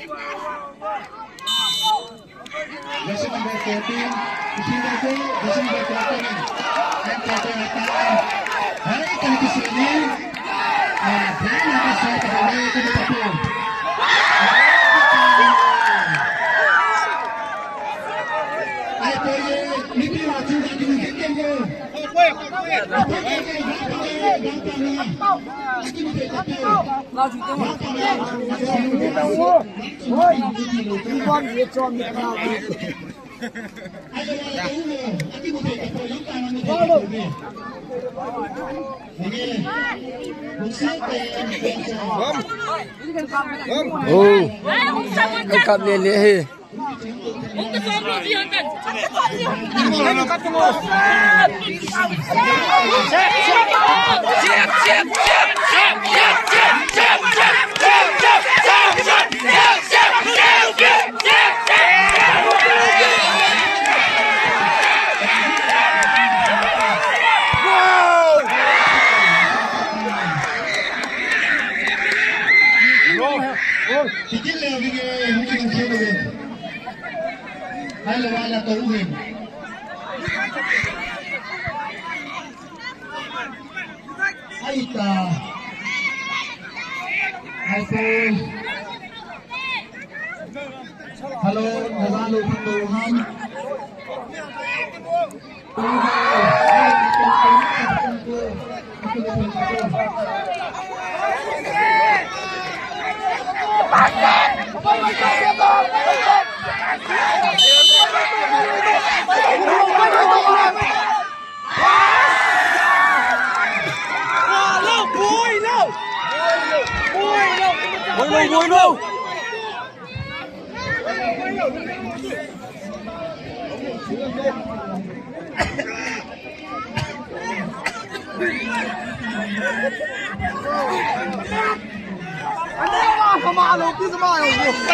Jersey number 14, Ishindaku, jersey number 14, and 14 hari kali ke sini, dan ada saya kembali ke depan. Ayo boleh, mimpi wajib lagi mungkin tu. Cặp liền liền. Tikit leh begini mungkin saya boleh. Hai lewala tauhin. Hai ta. Hai pun. Halo, nazalu pintuhan. Bùi luôn.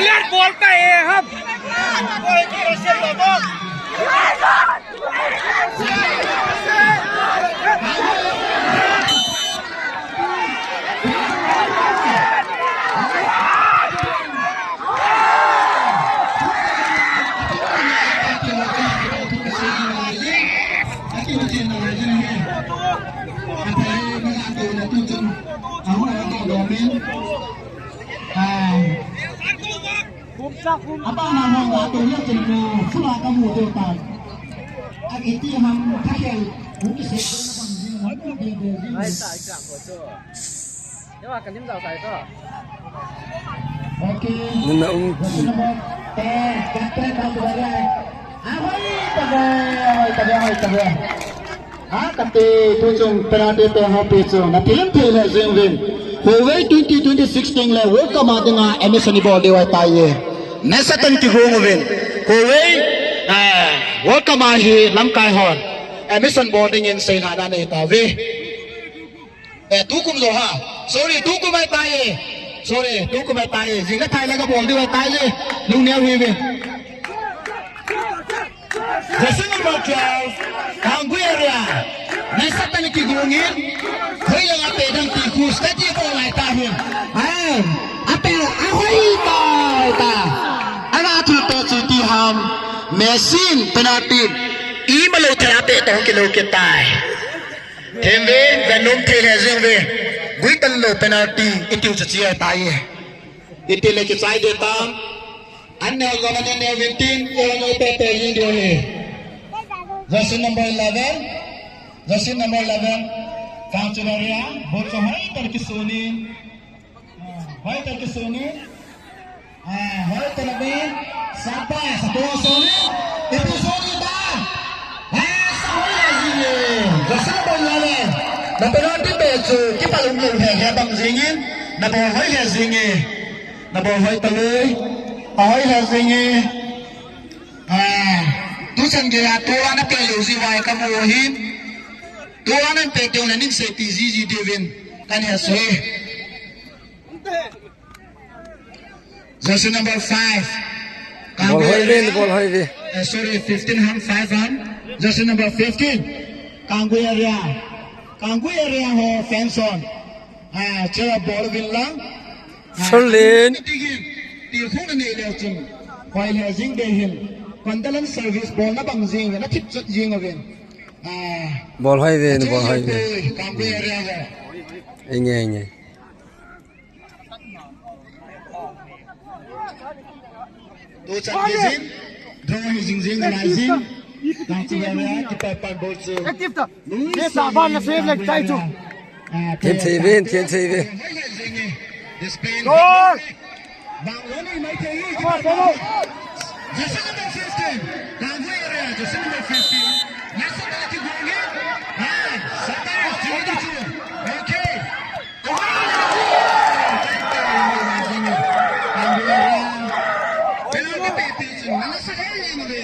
Lihat bol tehครับ Apa nama waktunya jendu sulah kamu total. Agiti ham pakai mungkin Oke. Kati tujuh penalti PHP tu. Nanti lempih lah Zengwin. Huawei 2016 le World Cup dengan Emerson Ball dewa taye. Nesatan kihungwin. Huawei World Cup hi lamkai hon. Emerson Ball dengan sein hana ne tawe. Tukum lo ha. Sorry tukum ai taye. Sorry tukum ai taye. Jingga thai la ka ball dewa taye. Lung ne wi wi. Jersey number 12, Kangueria. Nesatan kihungin. Hoi yang apa yang tikus tadi kau lai tahun. Apa ahoi ta. Anak tu cuti ham mesin penalti. Imalau terapi tahun kilo kita. Tembe venum telezengve. Gui talo penalti itu sesuai taye. Itu lagi saya detam. Anda zaman ini wintin orang itu terjadi dulu. Jersey number 11. Jersey number 11. Kanchunaria, bocor hai terkisuni, hai terlebih, sampai satu soni, itu soni dah, sampai lagi ni, jasa boleh, dapat nanti becu, kita lumpuh hai bang zingin, dapat hai zingin, dapat hai telur, hai zingin, tu sendiri tu anak pelusi wai kamu hin. Tuanan petong na nin safety Zizi Devin kan haswe. Jersey number 5. Ball hoy. Sorry, 15 hand 5 hand. Jersey number 15. Kangueria ho fence on. Cera ball win lang. Solin. tiêu không là này đều chừng quay là riêng đề hình còn ta lên service ball nó bằng riêng nó thích rất riêng ở bên ball hay về ball hay về cam về ra rồi anh nghe tôi chẳng cái gì rồi riêng là riêng đang chơi ra kita pandai chơi tiếp tục thế sao ban là phê lên tay chung thiên thị viên rồi bang loni mai thấy rồi rồi just number 15 đang vui ra just number 15 nasa na ti gongi satara chudi chu okay pero que te dicen nasa na ni me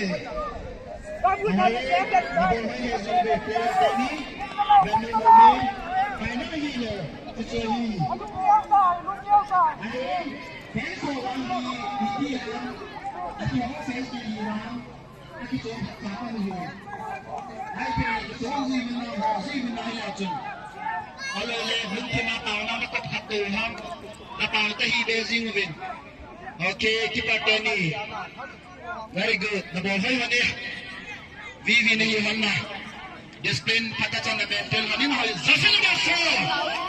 Okay, kita Tony. Very good. Number 5 ni. Vivi ni Yohanna. Discipline patacan na mental ni na. Zasin number 4.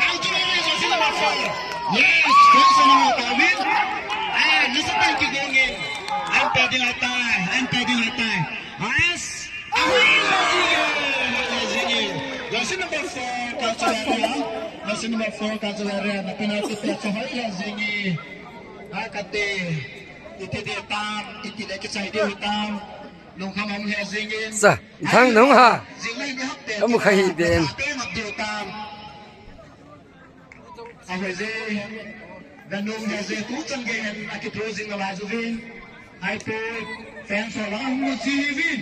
Out to the Zasin number 4. Yes, first number Tawin. Nasaan ki gongin. Ang pwedeng atay. Yes. Zasin number 4 Kancelera. Zasin number 4 Kancelera. Na penalty sa Haila Zingi. Kate iti dia tam iti dia kisah dia tam nung hamam he zingin sa thang nung ha zingin ni hak te amu khai den mak dia tam ahai ze ganung he ze tu chang gen aki closing la zuvin ai pe fans la hum zivin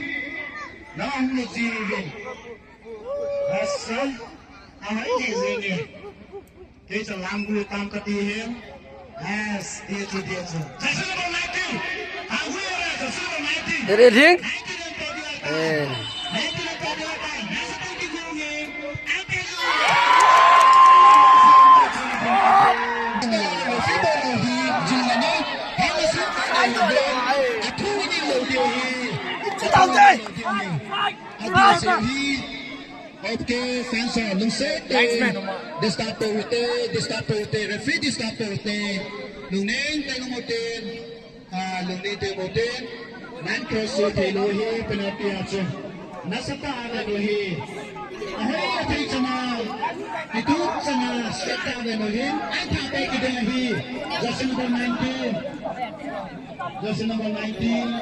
asa ahai ni zingin ke salam gu tam kati hem yes, dia tu. Zasin number 19. Aguera, Zasin number 19. Dari ding ，Okay, fans are lung set. Distapo ute, referee distapo ute. Lung neng tengok moten, lung neng tengok moten. Man cross ute lohi penalti aja. Nasapa ada lohi. Ahai atai cina. Itu cina step down lohi. Apa baik kita lohi. Jersey number 19. Jersey number 19.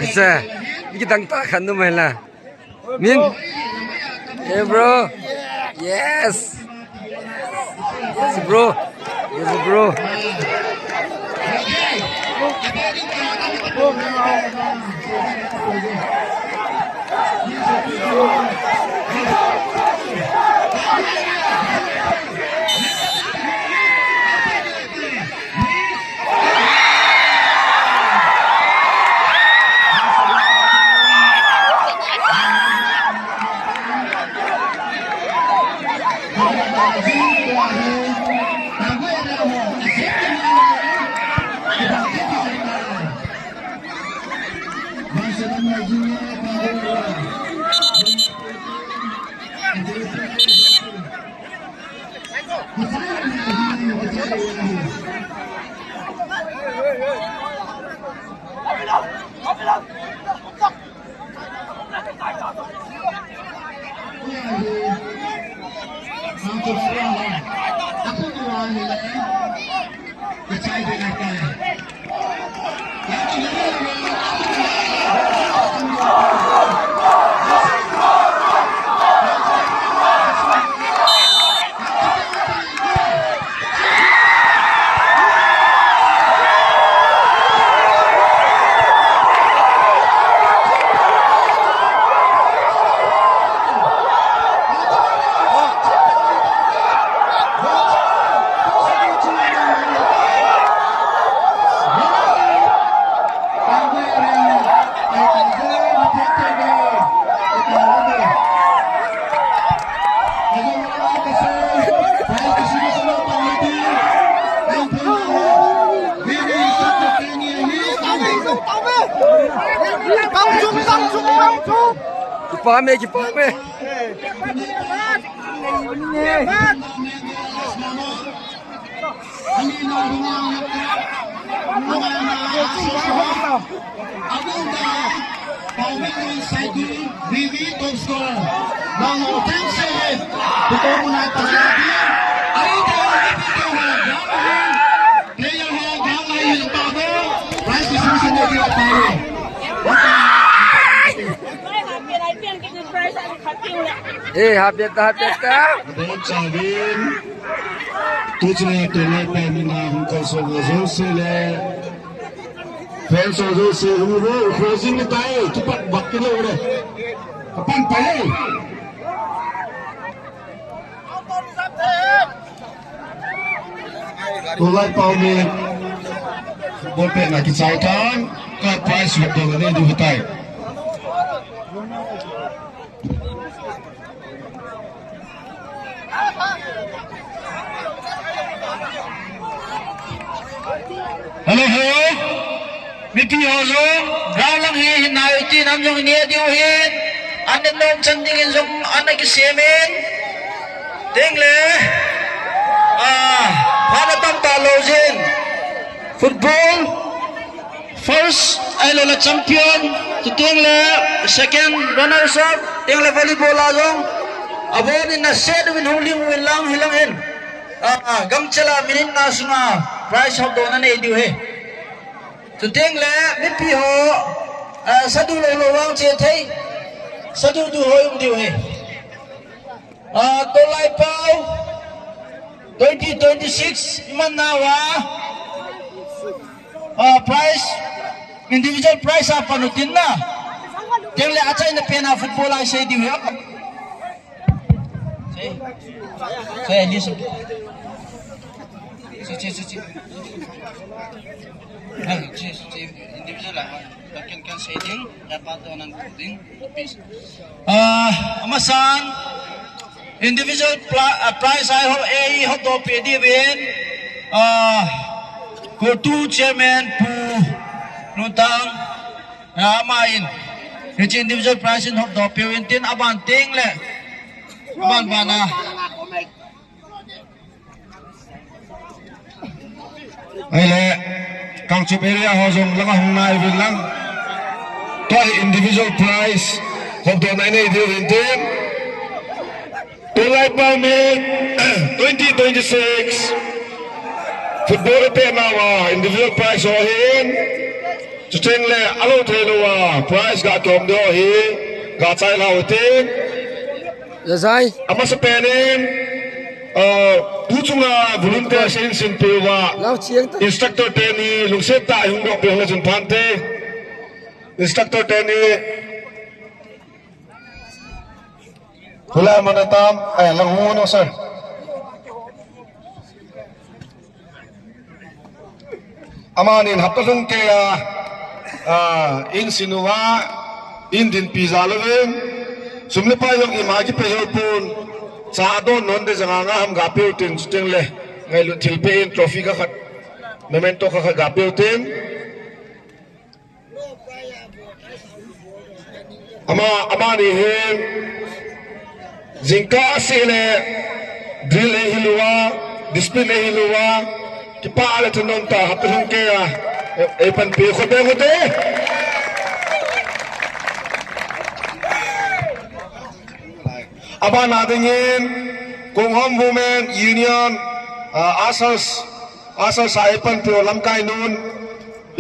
Bisa, kita takkan tu malah. Min, yeah bro, yes, bro. Kipame. Hapeta. बहुत चाविन तुझने तेरे पे मिला हमको सोगों से ले फैन सोगों से रूबो क्लोजिंग में ताए तुपक बक्के उड़े अपन पले तुलाई पाव में बोल पे ना कि चावतान का प्राइस लगता है नहीं दूसरा है Hello, Mipi Hozo, Gaulang Hi, Naiti, Namjong Nia Diohin, and the Nom Chanding in Zong Anakisemen, Dingle, Hanatam Talozin, football, first, Ilola champion, to Dingle, second, runners up, Dingle volleyball Azong, Abon in the set with Holy Willam Hilamin, Gamchala Minin Nasuna. Price of the one eighty way. To think that maybe ho, Sadu Lowang Chetay, Sadu to Hoyum Dewey. Tolai Pau 2026 Manawa. Price individual price of Panutina. Tell the Acha in the pen of football, I say, Dewey. Say, listen. Individual can say thing dapat orang thing amasan individual price I hope a hope to pay dividend ko tu chairman pu nutang amain which individual price in hope to pay tin aban ting le aban bana Aile kang chup area hozong langa hungnai bilang toy individual prize hob do nai nei dio intin Tulai Palmit 2026 football pe nawa individual prize ho hin chuteng le alo thelo prize ga tom do hi ga chai law tin Yazai. ama sa penin Puchunga volunteer sin pewa Lau chiang ta. instructor teni lungset ta hung dok pehla jun phante instructor teni hula manatam ay lang no sir amanin hapalung ke in sinuwa in din pizza lawin sumle pa yung imagi peso pun sa adon non de janga nga ham gapiu tin sting le ngai lu thilpe in trophy ka khat memento ka gapiu tin ama ni hen jingka asile drill e hilwa display e hilwa ki pa ala tunon ta hapun ke e pan pe khobe khobe Aba natingin kung Home Women Union asas sa ipan pio lamkai nun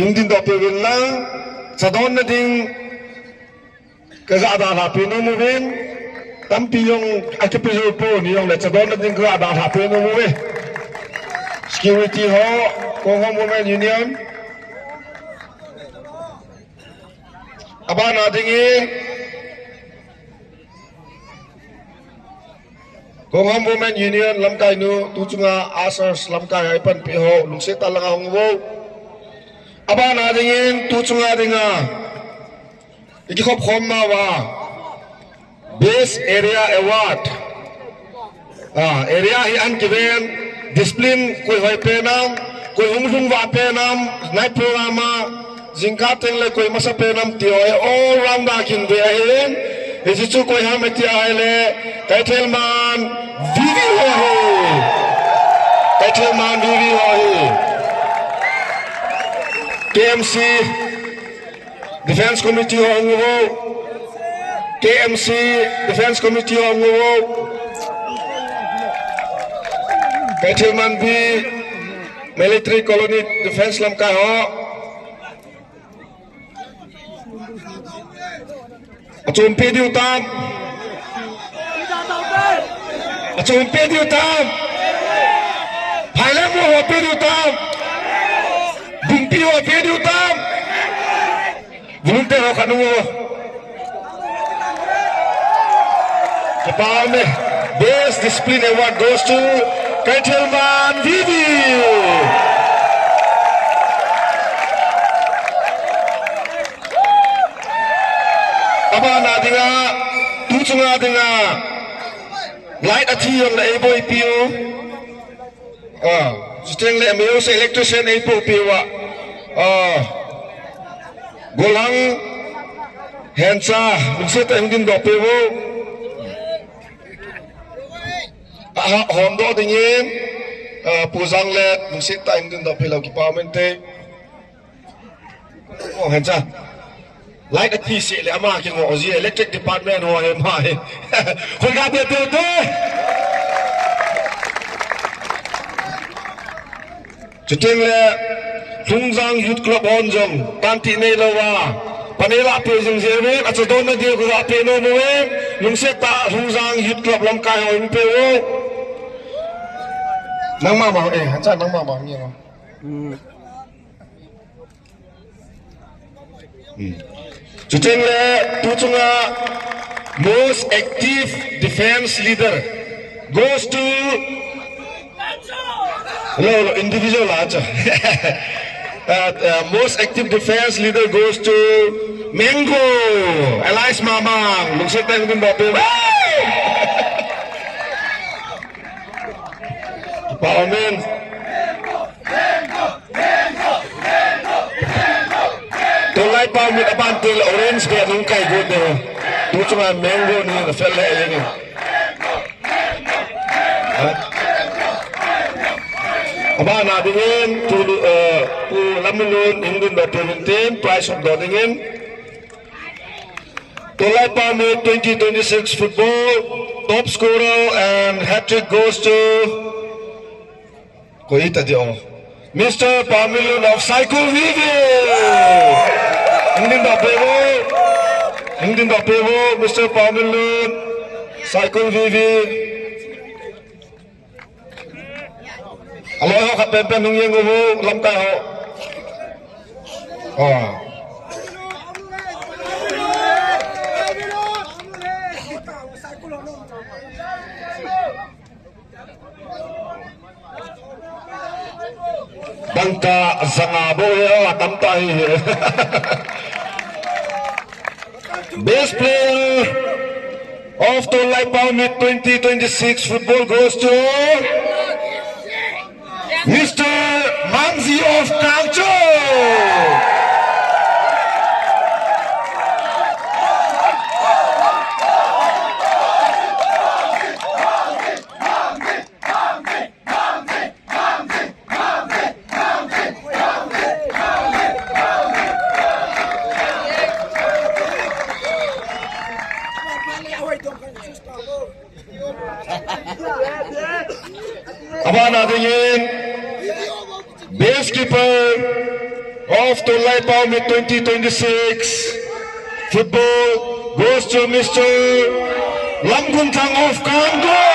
indin do pewin lang sa don na ding kagada hapi no movin tampi yung akipiso po niyong sa don na ding kagada hapi no movin security ho kung Home Women Union aba natingin kung Home Women Union lamkai nu tuchunga asas lamkai ipan piho lungsit talang ang wo aba na dingin tuchunga dinga ikikop khomma wa base area award area hi an kiven discipline koi hoi penam koi humsung wa penam nai programa jingka tengle koi masa penam tio all round da kin be hin Isichu koi ham eti aile Titelman Vivi hohi Titelman Vivi hohi KMC Defense Committee hongo KMC Defense Committee hongo Titelman B Military Colony Defense lamkai ho Achumpi di utam Achumpi di utam Thailand mo hopi di utam Bumpi hopi di utam Volunteer ho kanu mo Kapame Best Discipline Award goes to Titelman Vivi Aba na dinga tuchunga dinga light athi yong la ebo ipio string le ameo se electrician ebo piwa golang hensa mungset engdin do pewo hondo dingin puzang let mungset engdin do pelo ki pamente hensa Like a PC, le ama kin mo ozi electric department ho he mai. Khoi ga be te. Chiting le Tungzang Youth Club onjong tanti nei lawa. Panela pe jing jere acha don na dia ko pe no mo e. Lung se ta Tungzang Youth Club lam kai ho pe wo. Nang ma ma cha nang ma ma ni no. Chiting le tuchunga most active defense leader goes to no individual acha most active defense leader goes to Mango Elias Mamang lungsit tayong din ba Amen Tulay pa mit abantil orange kaya nung kay good na tuto nga mango niya na fella eleng aba na dingin tulu lamunun indun ba 17 price of dingin tulay pa mit 2026 football top scorer and hat-trick goes to Koita di Mr. Pamilun of Cycle Vivi Indin da pevo Mr. Pamilun Cycle Vivi Aloy ho kapempen nung yung uho lam ka ho Bangka zangabo ya tamtai Best player of Tulay Paumit 2026 football goes to Mr. Manzi of Kangcho. Abana dengan base keeper of Tolai Paumit 2026 football goes to Mr. Lamguntang of Congo.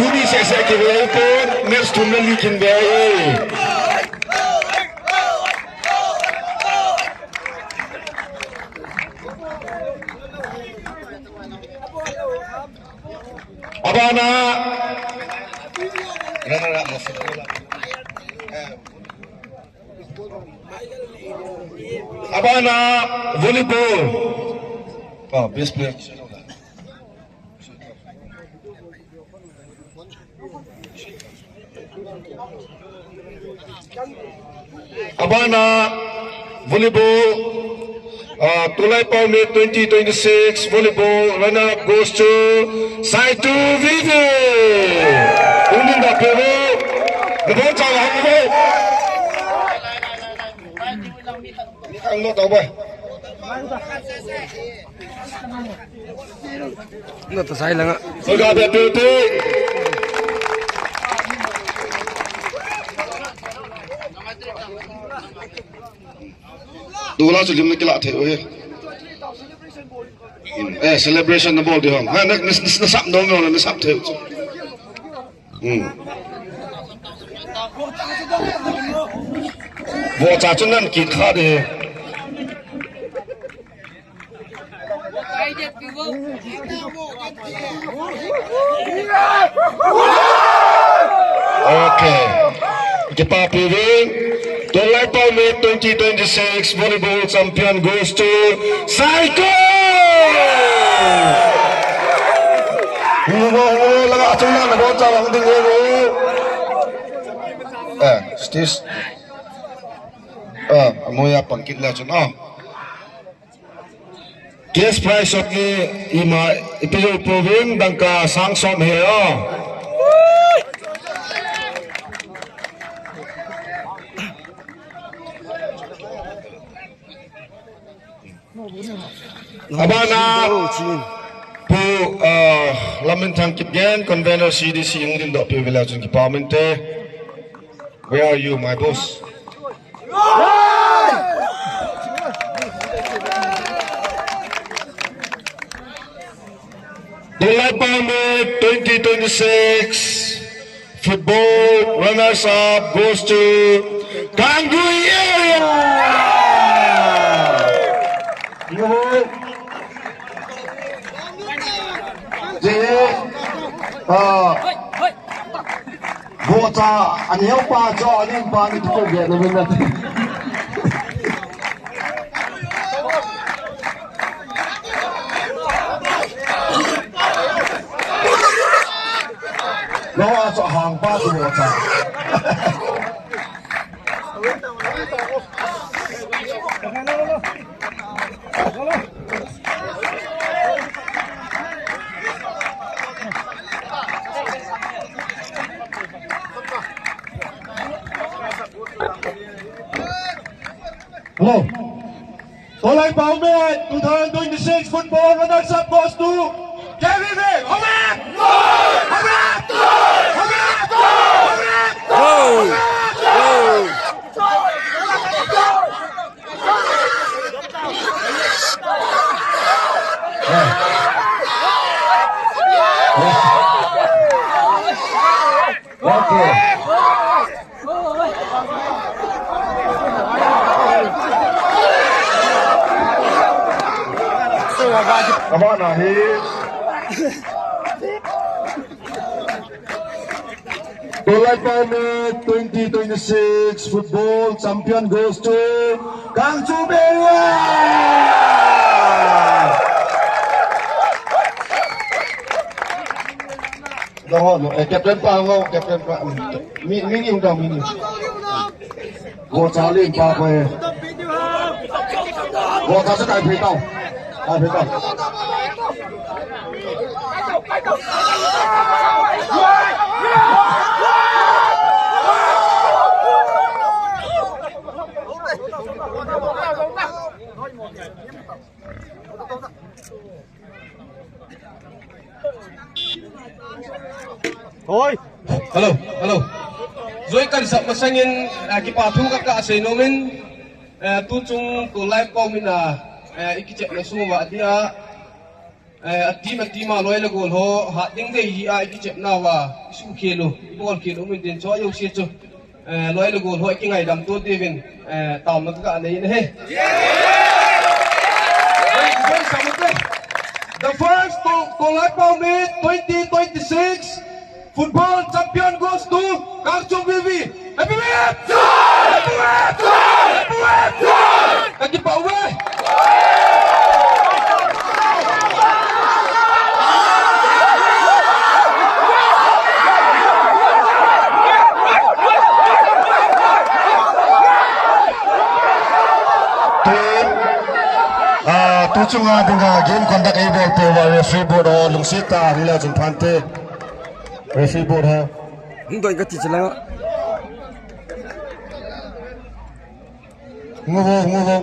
Tuni saya kira pun match tu melikin baik. Abana Abana volleyball. Oh, best player. Abana volleyball. Tolai Paumit 2026 volleyball runner-up goes to Saitu Vivi. Unin dah peru. Lepas cara apa? Ni kan lo tahu apa? Nó ta sai lang. Sudah betul. Dua tu lima kilo tu, celebration na ball di hong. Ha, nasap dong na nasap tu. Wo cha chun nan kit kha de. Okay. Kita pilih Tolai Paumit 2026 volleyball champion goes to Saiko. Laga chunna na ball cha lang ding stis. Moya pangkit la chun Guest prize of ni ima episode proving dangka sang som he Abana pu Lamintang Kipgen convener CDC England dot village department. Where are you, my boss? Tolai Paumit 2026 football runners up goes to Kangui area. Bota anyau pa cho anh pa ni tu ge le men Nó cho hàng ba tu bota Hello. Tolai Paumit 2026 football runners up goes to Kevin Vick. Okay. Abana here. Tolai Paumit 2026 football champion goes to Kang Chuberia. Captain pa ngo, captain pa. Mini udah mini. Gua cari pa pe. Gua kasih kai pe tau. Kai pe tau. thôi Hello. Rồi cần sập mà sang in cái bà thu các cả xây nó mình tu chung tu lại bao mình cái chuyện là số và đi team mà lôi là goal ho hạt những cái cái chuyện nào và số kilo ball kilo mình đến cho yêu siết cho lôi là goal ho cái ngày đam tu đi mình tàu nó cả này này The first Tolaipo Meet 2026 football champion goes to Kangchong Vivi. Happy Web! Happy Web! Happy Web! Kaki Pak Uwe! tu chunga dinga game conduct able pe wa referee board o lungsita hila jin phante referee board ha không tôi cái gì chứ lắm ngovo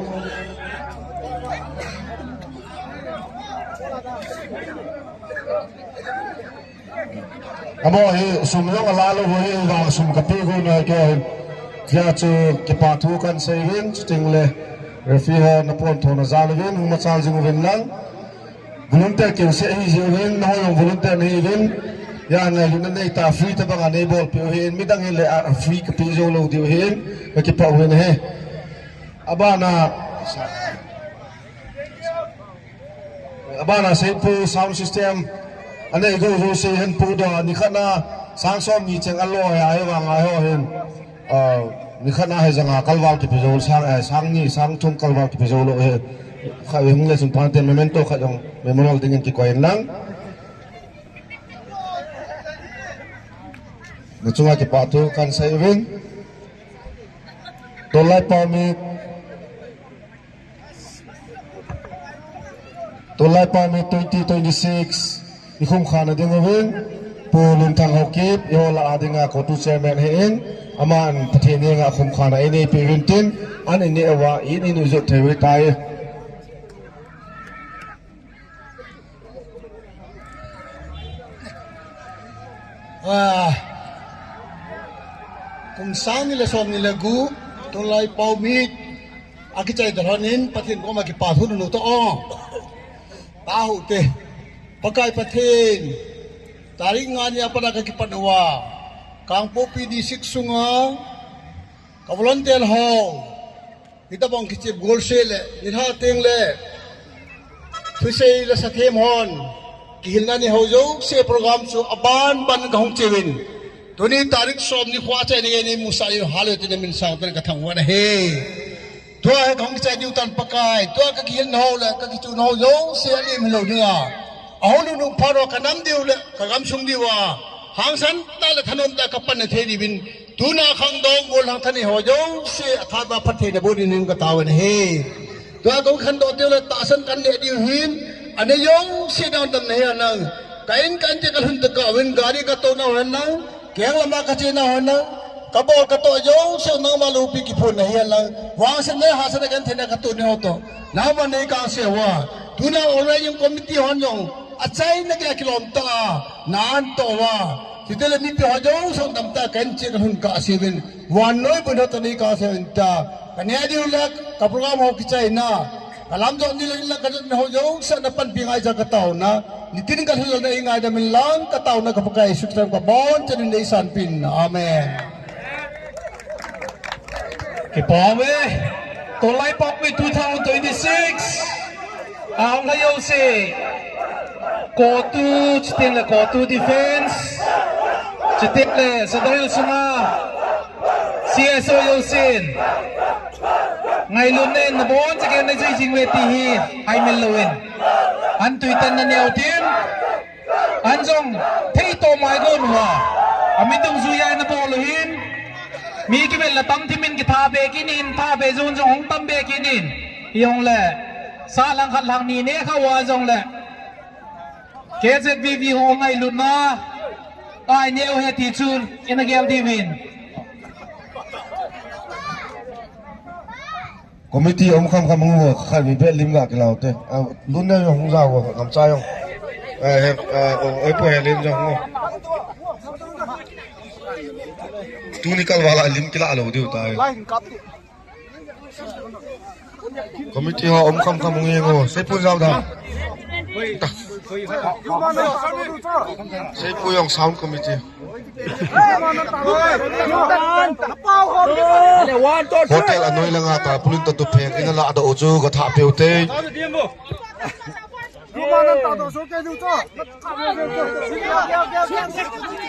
amo hi sum lo ala lo hi wa sum ka pe go na ke ya chu ke pa thu kan sei hin ting le referee ha na pon thona zalwen ma chal jing wen lang volunteer ke se hi jing no yo volunteer ni wen ya na yun na ita free ta bang ne ball pe hin midang le free ka pe zo lo di hin ka ke pa wen he abana sei pu sound system ane go ro se hen pu da ni khana sang som ni cheng alo ya ai wa nga ho hin ni khana he janga kalwal ki pizol sang ni sang thum kalwal ki pizol lo he kha weng le sun pante memento kha jong memorial dingin ki koin lang na chunga ki patu kan sai wing tolai pa me 2026 ikhum khana dinga wing pulun thang hokip yola adinga ko tu chairman hen aman pathene nga khum khana ene pirintin an ene awa in inu zo thewi tai cùng sáng như là xóm như là gu tôi lại bao mít cái chạy đó nên phát hiện có mà cái bảo thu nó to ta hụt thế pakai phát hiện tarik nganya pada kaki padwa kang popi di siksunga ka volunteer ho kita bang kichip goal sele ni ha teng le thusei la sathem hon kihilna ni hojo se program su aban ban gong chewin tuni tarik som ni khwa chai ni musai halet ni min sang tan ka thangwan he to he gong chai ni tan pakai to ka kihil no la ka kichu no jo se alim lo ni a ahonu nu pharo kanam diu le ka gam sung diwa hangsan ta la thanom ta kapan the di bin tuna khang dong gol hang thani ho jo se atha ba phathe de bodin ning ka tawen he to ka khan do diu le ta san kan le diu hin ane yong se down tam ne anang kain kan je kan hun ta ka wen gari ka to na han na keng lama ka che na han na ka bol ka to jo se na ma lu pi ki phun ne he la wang san ne ha san kan thena ka to ne ho to na ma ne ka se wa tuna already yung committee hon yong achai na kaya kilomita naan towa sidele ni pyo jo song damta kan che kan hun ka seven wan noi bun ta ni ka seven ta kanya di ulak ka program ho kichai na kalam jo ni la ka ho jo sa na pan pingai ja ka taw na ni tin ka hil na ingai da min lang ka taw na ka pakai suktam ka bon chen ni san pin amen Ke pawe Tolai Pop me 2026 ang ngayon si Kotu chitin le Kotu defense chitin le sa dahil suma CSO Yosin ngay lunen na buon sa kaya na jing wetihi ay melawin an tuitan na niyaw tin anjong teito may gonwa amitong zuyay na bolohin mi kibel na tam timin kithabe kinin thabe zon jong hong tambe kinin yung le sa lang khat lang ni ne khawa jong le KZVV ho ngai luna ai neu he ti chun in a gel divin committee om kham kham ngo khai bi be lim ga ke lao te lun ne hong za wo ngam cha yong e po he lim jong ngo tu ni kal wala lim kila alo diu tai committee ho om kham kham nge ngo sei pu zau da sei pu yong sound committee hotel anoi langa ta pulin ta tu phek ina la da oju ga tha peute Hãy subscribe cho kênh Ghiền Mì Gõ để không bỏ lỡ những video hấp dẫn.